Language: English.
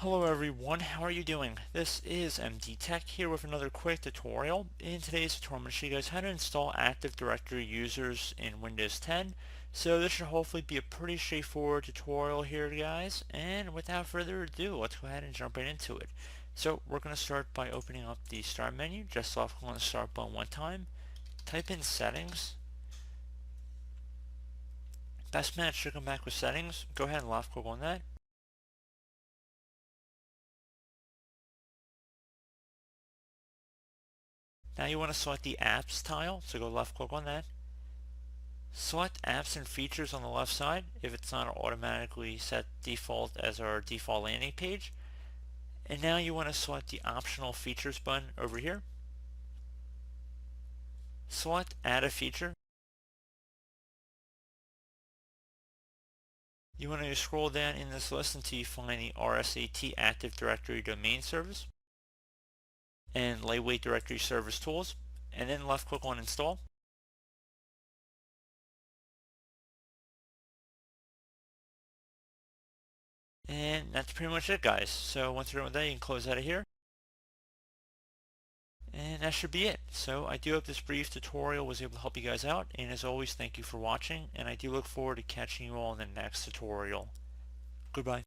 Hello everyone, how are you doing? This is MD Tech here with another quick tutorial. In today's tutorial, I'm going to show you guys how to install Active Directory users in Windows 10. So this should hopefully be a pretty straightforward tutorial here, guys. And without further ado, let's go ahead and jump right into it. So we're going to start by opening up the Start menu. Just left click on the Start button one time. Type in Settings. Best match should come back with Settings. Go ahead and left click on that. Now you want to select the Apps tile, so go left click on that. Select Apps and Features on the left side if it's not automatically set default as our default landing page. And now you want to select the Optional Features button over here. Select Add a Feature. You want to scroll down in this list until you find the RSAT Active Directory Domain Service and Lightweight Directory Service Tools, and then left click on Install. And that's pretty much it, guys. So once you're done with that, you can close out of here. And that should be it. So I do hope this brief tutorial was able to help you guys out. And as always, thank you for watching. And I do look forward to catching you all in the next tutorial. Goodbye.